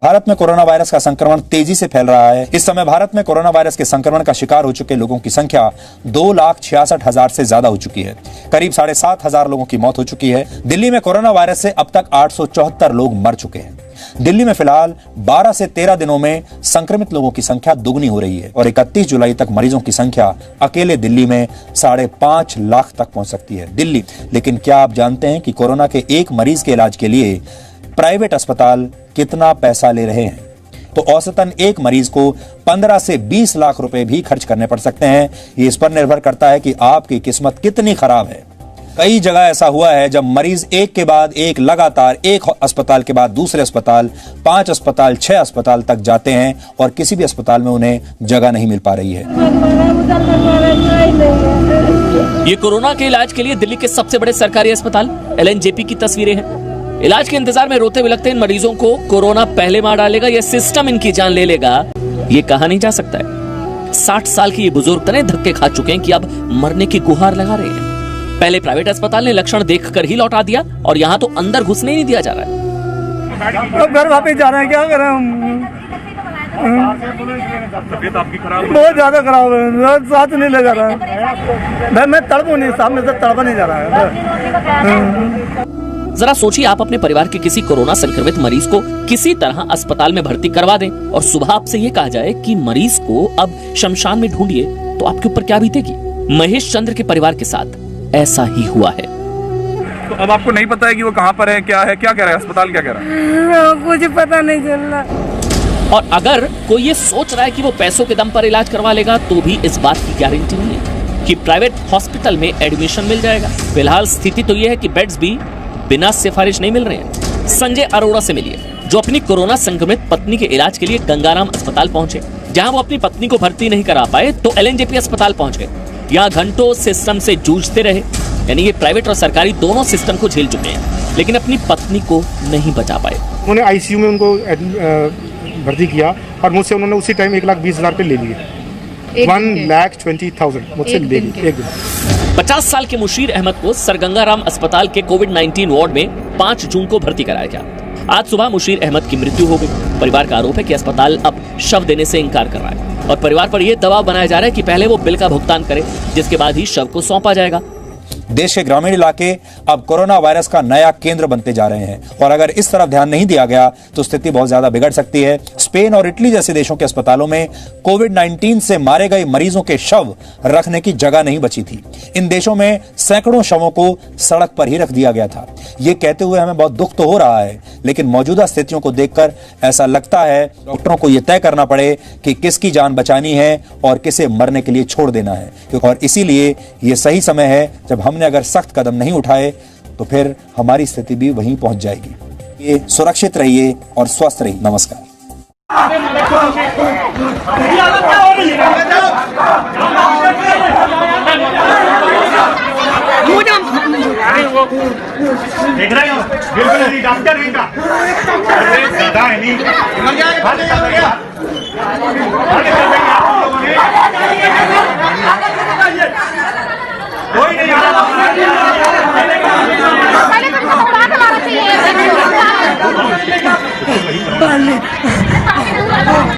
भारत में corona virus का संक्रमण तेजी से फैल रहा है। इस समय भारत में कोरोना वायरस के संक्रमण का शिकार हो चुके लोगों की संख्या 2,66,000 से ज्यादा हो चुकी है। करीब 7,500 लोगों की मौत हो चुकी है। दिल्ली में कोरोना वायरस से अब तक 874 लोग मर चुके हैं। दिल्ली में फिलहाल 12 से 13 दिनों में संक्रमित लोगों की संख्या दुगनी हो रही है और 31 जुलाई तक मरीजों की संख्या अकेले दिल्ली में 5.5 लाख तक पहुंच सकती है। दिल्ली, लेकिन क्या आप जानते हैं कि कोरोना के एक मरीज के इलाज के लिए प्राइवेट अस्पताल कितना पैसा ले रहे हैं? तो औसतन एक मरीज को 15 से 20 लाख रुपए भी खर्च करने पड़ सकते हैं। ये इस पर निर्भर करता है कि आपकी किस्मत कितनी खराब है। कई जगह ऐसा हुआ है जब मरीज एक के बाद एक लगातार एक अस्पताल के बाद दूसरे अस्पताल, 5 अस्पताल, 6 अस्पताल तक जाते हैं और किसी भी अस्पताल में उन्हें जगह नहीं मिल पा रही है। ये कोरोना के इलाज के लिए दिल्ली के सबसे बड़े सरकारी अस्पताल LNJP की तस्वीरें हैं। इलाज के इंतजार में रोते बिलखते इन मरीजों को कोरोना पहले मार डालेगा या सिस्टम इनकी जान ले लेगा, ये कहा नहीं जा सकता है। 60 साल के ये बुजुर्ग तने धक्के खा चुके हैं कि अब मरने की गुहार लगा रहे हैं। पहले प्राइवेट अस्पताल ने लक्षण देखकर ही लौटा दिया और यहाँ तो अंदर घुसने ही नहीं दिया जा रहा है। अब घर वापस जा रहे हैं, क्या करें हम? तबीयत आपकी खराब है? बहुत ज्यादा खराब है, साथ नहीं ले जा रहा है। मैं तड़पू नहीं, सामने से तड़पा नहीं जा रहा है। जरा सोचिए, आप अपने परिवार के किसी कोरोना संक्रमित मरीज को किसी तरह अस्पताल में भर्ती करवा दें और सुबह आपसे ये कहा जाए कि मरीज को अब शमशान में ढूंढिए, तो आपके ऊपर क्या बीतेगी? महेश चंद्र के परिवार के साथ ऐसा ही हुआ है। तो अब आपको नहीं पता है कि वो कहाँ पर है, क्या कह रहा है अस्पताल, क्या कह रहा है? मुझे पता नहीं चल रहा। और अगर कोई ये सोच रहा है कि वो पैसों के दम पर इलाज करवा लेगा, तो भी इस बात की गारंटी नहीं है कि प्राइवेट हॉस्पिटल में एडमिशन मिल जाएगा। फिलहाल स्थिति तो ये है कि बेड्स भी बिना सिफारिश नहीं मिल रहे हैं। संजय अरोड़ा से मिलिए, जो अपनी कोरोना संक्रमित पत्नी के इलाज के लिए गंगाराम अस्पताल पहुंचे। जहां वो अपनी पत्नी को भर्ती नहीं करा पाए तो LNJP अस्पताल पहुंच गए। यहाँ घंटों सिस्टम से जूझते रहे, यानी ये प्राइवेट और सरकारी दोनों सिस्टम को झेल चुके हैं, लेकिन अपनी पत्नी को नहीं बचा पाए। उन्होंने ICU में उनको भर्ती किया और मुझसे उन्होंने उसी टाइम 1,20,000 रुपये ले लिए। 1,20,000 मुझसे ले लिए एक दिन। 50 साल के मुशीर अहमद को सर गंगाराम अस्पताल के कोविड-19 वार्ड में 5 जून को भर्ती कराया गया। आज सुबह मुशीर अहमद की मृत्यु हो गई। परिवार का आरोप है कि अस्पताल अब शव देने से इंकार कर रहा है और परिवार पर यह दबाव बनाया जा रहा है कि पहले वो बिल का भुगतान करे, जिसके बाद ही शव को सौंपा जाएगा। देश के ग्रामीण इलाके अब कोरोना वायरस का नया केंद्र बनते जा रहे हैं और अगर इस तरफ ध्यान नहीं दिया गया तो स्थिति बहुत ज्यादा बिगड़ सकती है। स्पेन और इटली जैसे देशों के अस्पतालों में कोविड-19 से मारे गए मरीजों के शव रखने की जगह नहीं बची थी। इन देशों में सैकड़ों शवों को सड़क पर ही रख दिया गया था। ये कहते हुए हमें बहुत दुख तो हो रहा है, लेकिन मौजूदा स्थितियों को देखकर ऐसा लगता है डॉक्टरों को यह तय करना पड़े कि किसकी जान बचानी है और किसे मरने के लिए छोड़ देना है। और इसीलिए यह सही समय है जब हमने अगर सख्त कदम नहीं उठाए तो फिर हमारी स्थिति भी वहीं पहुंच जाएगी। ये सुरक्षित रहिए और स्वस्थ रहिए। नमस्कार। देख रहे हो, बिल्कुल नहीं, डॉक्टर नहीं का ज्यादा है नहीं, कोई नहीं पहले तो